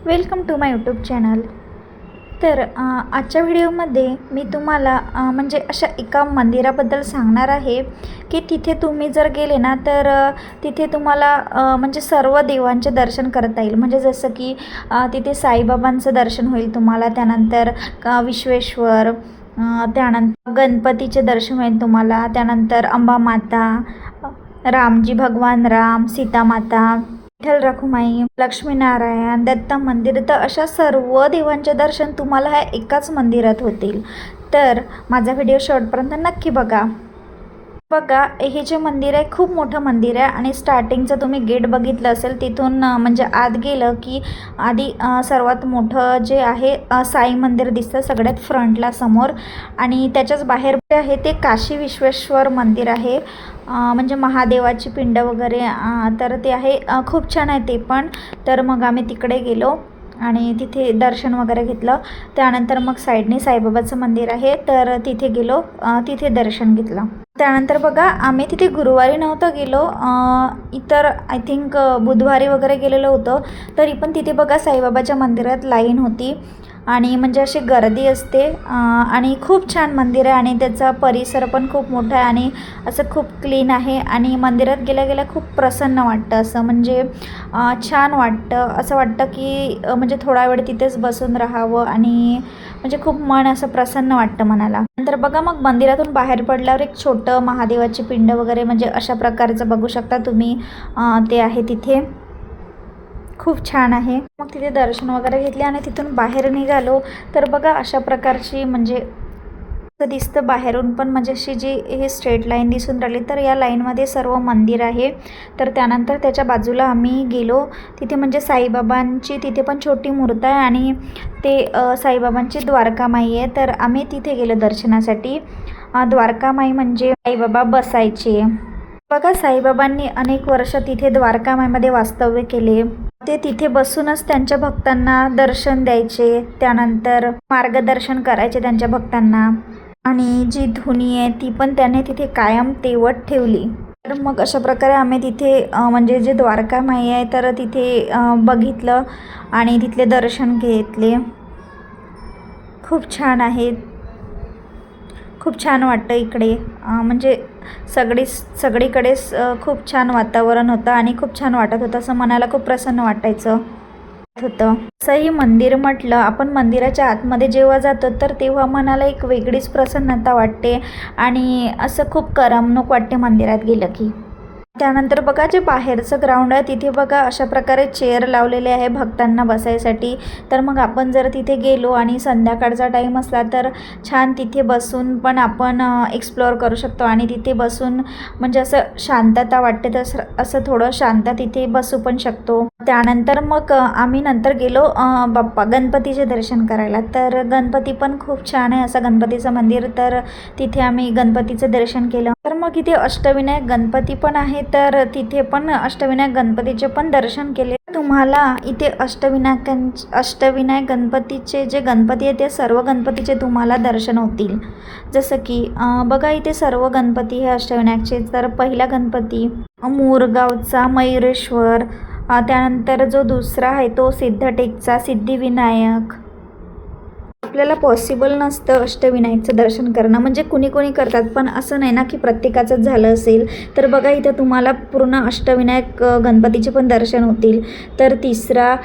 Welcome to my YouTube channel. तर आजच्या व्हिडिओमध्ये मी तुम्हाला म्हणजे अशा एका मंदिराबद्दल सांगणार आहे की तिथे तुम्ही जर गेले ना तर तिथे तुम्हाला म्हणजे सर्व देवांचे दर्शन करता येईल। म्हणजे जसं की तिथे साईबाबांचं दर्शन होईल तुम्हाला, त्यानंतर विश्वेश्वर, त्यानंतर गणपतीचे दर्शन होईल तुम्हाला, त्यानंतर अंबा माता, रामजी भगवान राम, सीता माता, विठ्ठल रखुमाई, लक्ष्मीनारायण, दत्त मंदिर, तर अशा सर्व देवांचे दर्शन तुम्हाला ह्या एकाच मंदिरात होतील। तर माझा व्हिडिओ शेवटपर्यंत नक्की बघा। हे जे मंदिर आहे खूप मोठं मंदिर आहे आणि स्टार्टिंगचं तुम्ही गेट बघितलं असेल तिथून म्हणजे आत गेलं की आधी सर्वात मोठं जे आहे साई मंदिर दिसतं सगळ्यात फ्रंटला समोर, आणि त्याच्याच बाहेर आहे ते काशी विश्वेश्वर मंदिर आहे, म्हणजे महादेवाची पिंड वगैरे, तर ते आहे खूप छान आहे ते पण। तर मग आम्ही तिकडे गेलो आणि तिथे दर्शन वगैरे घेतलं। त्यानंतर मग साईडने साईबाबाचं मंदिर आहे तर तिथे गेलो, तिथे दर्शन घेतलं। त्यानंतर बघा आम्ही तिथे गुरुवारी नव्हतं गेलो, इतर आय थिंक बुधवारी वगैरे गेलेलो होतो, तरी पण तिथे बघा साईबाबाच्या मंदिरात लाईन होती आणि म्हणजे अशी गर्दी असते, आणि खूप छान मंदिर आहे आणि त्याचा परिसर पण खूप मोठा आहे आणि असं खूप क्लीन आहे आणि मंदिरात गेल्या गेल्या खूप प्रसन्न वाटतं, असं म्हणजे छान वाटतं, असं वाटतं की म्हणजे थोडा वेळ तिथेच बसून राहावं आणि म्हणजे खूप मन असं प्रसन्न वाटतं मनाला। नंतर बघा मग मंदिरातून बाहेर पडल्यावर एक छोटं महादेवाची पिंड वगैरे म्हणजे अशा प्रकारचं बघू शकता तुम्ही, ते आहे तिथे, खूप छान आहे। मग तिथे दर्शन वगैरे घेतले आणि तिथून बाहेर निघालो तर बघा अशा प्रकारची म्हणजे दिसतं बाहेरून पण, म्हणजे अशी जी हे स्ट्रेट लाईन दिसून राहिली तर या लाईनमध्ये सर्व मंदिर आहे। तर त्यानंतर त्याच्या बाजूला आम्ही गेलो, तिथे म्हणजे साईबाबांची तिथे पण छोटी मूर्त आहे आणि ते साईबाबांची द्वारकामाई आहे, तर आम्ही तिथे गेलो दर्शनासाठी। द्वारकामाई म्हणजे साईबाबा बसायचे बघा, साईबाबांनी अनेक वर्ष तिथे द्वारकामाईमध्ये वास्तव्य केले, ते तिथे बसूनच त्यांच्या भक्तांना दर्शन द्यायचे, त्यानंतर मार्गदर्शन करायचे त्यांच्या भक्तांना, आणि जी धुनी आहे ती पण त्याने तिथे कायम तेवत ठेवली। तर मग अशा प्रकारे आम्ही तिथे म्हणजे जे द्वारकामाई आहे तर तिथे बघितलं आणि तिथले दर्शन घेतले, खूप छान आहे, खूप छान वाटतं इकडे, म्हणजे सगळीकडेच खूप छान वातावरण होतं आणि खूप छान वाटत होतं, असं मनाला खूप प्रसन्न वाटायचं होतं। असंही मंदिर म्हटलं, आपण मंदिराच्या आतमध्ये जेव्हा जातो तर तेव्हा मनाला एक वेगळीच प्रसन्नता वाटते आणि असं खूप करमणूक वाटते मंदिरात गेलं की। त्यानंतर बघा जे बाहेरचं ग्राउंड आहे तिथे बघा अशा प्रकारे चेअर लावलेले आहे भक्तांना बसायसाठी, तर मग आपण जर तिथे गेलो आणि संध्याकाळचा टाईम असला तर छान तिथे बसून पण आपण एक्सप्लोअर करू शकतो आणि तिथे बसून म्हणजे असं शांतता वाटते, तर असं थोडं शांत तिथे बसू पण शकतो। त्यानंतर मग आम्ही नंतर गेलो बाप्पा गणपतीचे दर्शन करायला, तर गणपती पण खूप छान आहे असं गणपतीचं मंदिर, तर तिथे आम्ही गणपतीचं दर्शन केलं। तर मग इथे अष्टविनायक गणपती पण आहे, तर तिथे पण अष्टविनायक गणपतीचे पण दर्शन केले। तुम्हाला इथे अष्टविनायक गणपतीचे जे गणपती आहे ते सर्व गणपतीचे तुम्हाला दर्शन होतील, जसं की बघा इथे सर्व गणपती हे अष्टविनायकचे। तर पहिला गणपती मोरगावचा मयुरेश्वर, त्यानंतर जो दुसरा आहे तो सिद्धटेकचा सिद्धिविनायक। आपल्याला पॉसिबल नसतं अष्टविनायकचं दर्शन करणं, म्हणजे कुणी करतात पण असं नाही ना की प्रत्येकाचंच झालं असेल, तर बघा इथं तुम्हाला पूर्ण अष्टविनायक गणपतीचे पण दर्शन होतील। तर तिसरा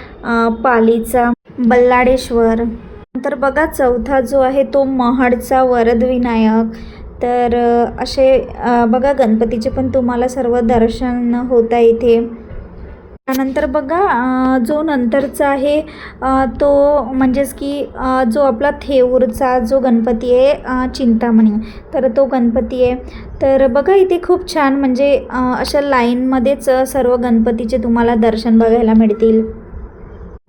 पालीचा बल्लाळेश्वर, नंतर बघा चौथा जो आहे तो महाडचा वरदविनायक, तर असे बघा गणपतीचे पण तुम्हाला सर्व दर्शन होत आहे इथे। त्यानंतर बघा जो नंतरचा आहे तो म्हणजेच की जो आपला थेऊरचा जो गणपती आहे चिंतामणी, तर तो गणपती आहे। तर बघा इथे खूप छान म्हणजे अशा लाईनमध्येच सर्व गणपतीचे तुम्हाला दर्शन बघायला मिळतील,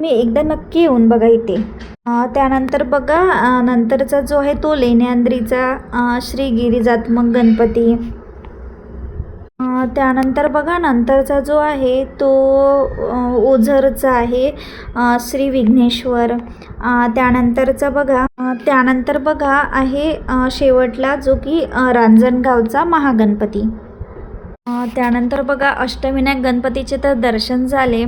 मी एकदा नक्की येऊन बघा इथे। त्यानंतर बघा नंतरचा जो आहे तो लेण्याद्रीचा श्री गिरिजात्मक गणपती, त्यानंतर बघा नंतरचा जो आहे तो ओझरचा आहे श्री विघ्नेश्वर, त्यानंतर बघा आहे शेवटला जो की रांजणगावचा महागणपती। त्यानंतर बघा अष्टविनायक गणपतीचे तर दर्शन झाले.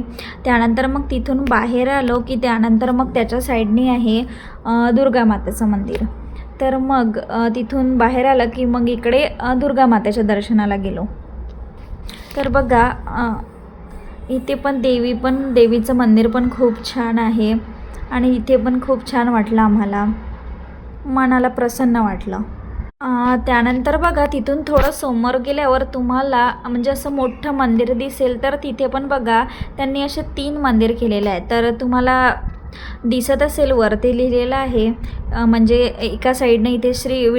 त्यानंतर मग तिथून बाहेर आलो की त्यानंतर मग त्याच्या साईडनी आहे दुर्गा मातेचं मंदिर. तर मग तिथून बाहेर आलं की मग इकडे दुर्गा मातेच्या दर्शनाला गेलो. तर बघा इथे पण देवीचं मंदिर पण खूप छान आहे आणि इथे पण खूप छान वाटलं आम्हाला, मनाला प्रसन्न वाटलं. त्यानंतर बघा तिथून थोडं समोर गेल्यावर तुम्हाला म्हणजे असं मोठं मंदिर दिसेल. तर तिथे पण बघा त्यांनी असे 3 मंदिर केलेले आहे. तर तुम्हाला दिसत असेल वरती लिहिलेलं आहे म्हणजे एका साईडनं इथे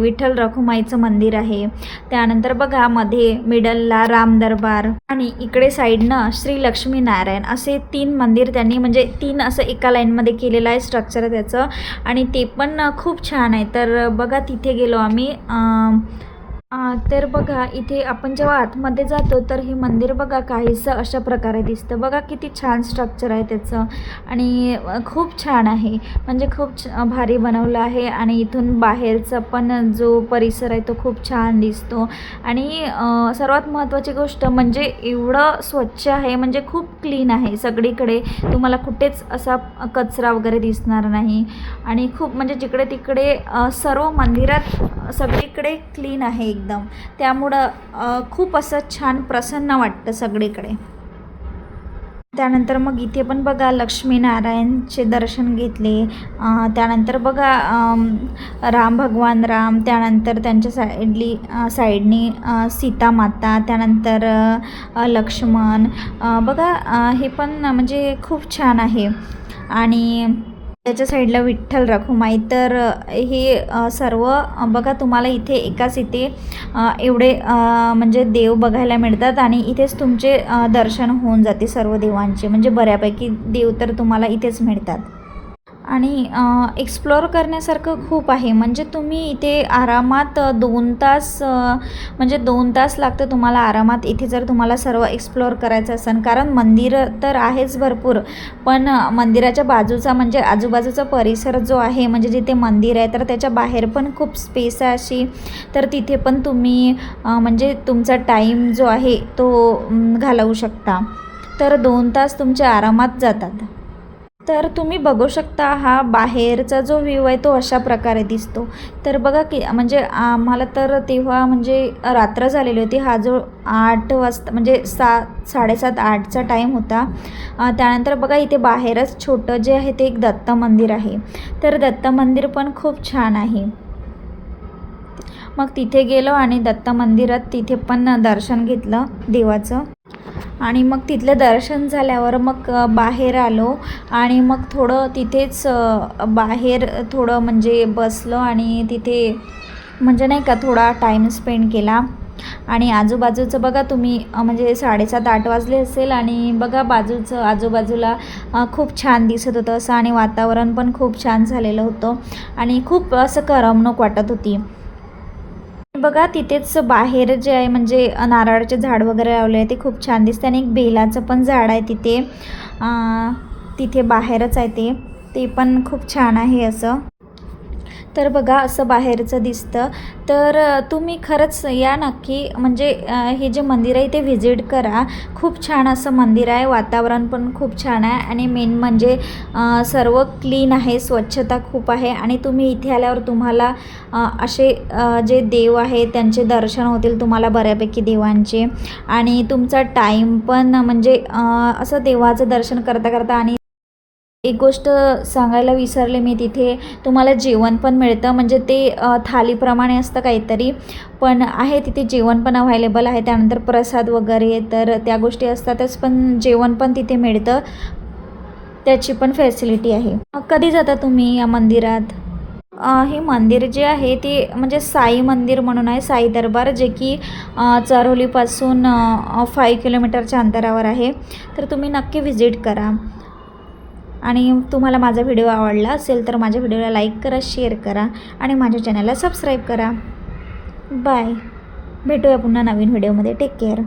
विठ्ठल रखुमाईचं मंदिर आहे. त्यानंतर बघा मध्ये मिडलला राम दरबार आणि इकडे साईडनं श्री लक्ष्मीनारायण असे 3 मंदिर त्यांनी म्हणजे 3 असं एका लाईनमध्ये केलेलं आहे स्ट्रक्चर त्याचं आणि ते पण खूप छान आहे. तर बघा तिथे गेलो आम्ही. तर बघा इथे आपण जेव्हा आतमध्ये जातो तर हे मंदिर बघा काहीसं अशा प्रकारे दिसतं. बघा किती छान स्ट्रक्चर आहे त्याचं आणि खूप छान आहे म्हणजे खूप भारी बनवलं आहे. आणि इथून बाहेरचा पण जो परिसर आहे तो खूप छान दिसतो आणि सर्वात महत्त्वाची गोष्ट म्हणजे एवढं स्वच्छ आहे म्हणजे खूप क्लीन आहे सगळीकडे. तुम्हाला कुठेच असा कचरा वगैरे दिसणार नाही आणि खूप म्हणजे जिकडे तिकडे सर्व मंदिरात सगळीकडे क्लीन आहे एकदम. त्यामुळं खूप असं छान प्रसन्न वाटतं सगळीकडे. त्यानंतर मग इथे पण बघा लक्ष्मीनारायणचे दर्शन घेतले. त्यानंतर बघा राम, त्यानंतर त्यांच्या साईडनी सीता माता, त्यानंतर लक्ष्मण. बघा हे पण म्हणजे खूप छान आहे. आणि त्याच्या साईडला विठ्ठल रखुमाई. तर हे सर्व बघा तुम्हाला इथे एवढे म्हणजे देव बघायला मिळतात आणि इथेच तुमचे दर्शन होऊन जाते सर्व देवांचे. म्हणजे बऱ्यापैकी देव तर तुम्हाला इथेच मिळतात आणि एक्सप्लोअर करण्यासारखं खूप आहे. म्हणजे तुम्ही इथे आरामात 2 तास म्हणजे 2 तास लागतं तुम्हाला आरामात इथे जर तुम्हाला सर्व एक्सप्लोअर करायचं असेल. कारण मंदिर तर आहेच भरपूर पण मंदिराच्या बाजूचा म्हणजे आजूबाजूचा परिसर जो आहे म्हणजे जिथे मंदिर आहे तर त्याच्या बाहेर पण खूप स्पेस आहे अशी. तर तिथे पण तुम्ही म्हणजे तुमचा टाईम जो आहे तो घालवू शकता. तर 2 तास तुमचे आरामात जातात. तर तुम्ही बघू शकता हा बाहेरचा जो व्ह्यू आहे तो अशा प्रकारे दिसतो. तर बघा की म्हणजे आम्हाला तर तेव्हा म्हणजे रात्र झालेली होती. हा जो 8 वाजता म्हणजे 7:30-8चा टाईम होता. त्यानंतर बघा इथे बाहेरच छोटं जे आहे ते एक दत्त मंदिर आहे. तर दत्त मंदिर पण खूप छान आहे. मग तिथे गेलो आणि दत्त मंदिरात तिथे पण दर्शन घेतलं देवाचं आणि मग तिथलं दर्शन झाल्यावर मग बाहेर आलो आणि मग थोडं तिथेच बाहेर थोडं म्हणजे बसलो आणि तिथे म्हणजे नाही का थोडा टाईम स्पेंड केला. आणि आजूबाजूचं बघा तुम्ही म्हणजे 7:30-8 वाजले असेल आणि बघा आजूबाजूला खूप छान दिसत होतं असं आणि वातावरण पण खूप छान झालेलं होतं आणि खूप असं करमणूक वाटत होती. बघा तिथेच बाहेर जे आहे म्हणजे नारळाचे झाड वगैरे लावले आहे ते खूप छान दिसते आणि एक बेलाचं पण झाड आहे तिथे बाहेरच आहे ते पण खूप छान आहे असं. तर बघा असं बाहेरचं दिसतं. तर तुम्ही खरंच या नक्की म्हणजे हे जे मंदिर आहे ते व्हिजिट करा. खूप छान असं मंदिर आहे. वातावरण पण खूप छान आहे आणि मेन म्हणजे सर्व क्लीन आहे, स्वच्छता खूप आहे आणि तुम्ही इथे आल्यावर तुम्हाला असे जे देव आहे त्यांचे दर्शन होतील तुम्हाला बऱ्यापैकी देवांचे आणि तुमचा टाईम पण म्हणजे असं देवाचं दर्शन करता आणि एक गोष्ट सांगायला विसरले मी, तिथे तुम्हाला जेवण पण मिळतं म्हणजे ते थालीप्रमाणे असतं काहीतरी पण आहे तिथे जेवण पण अव्हायलेबल आहे. त्यानंतर प्रसाद वगैरे तर त्या गोष्टी असतातच पण जेवण पण तिथे मिळतं, त्याची पण फॅसिलिटी आहे. कधी जाता तुम्ही या मंदिरात? हे मंदिर जे आहे ते म्हणजे साई मंदिर म्हणून आहे, साई दरबार, जे की चरोलीपासून 5 किलोमीटरच्या अंतरावर आहे. तर तुम्ही नक्की व्हिजिट करा आणि तुम्हाला माझा व्हिडिओ आवडला असेल तर माझ्या व्हिडिओला लाईक करा, शेअर करा आणि माझ्या चॅनलला सबस्क्राईब करा. बाय. भेटूया पुन्हा नवीन व्हिडिओमध्ये. Take care.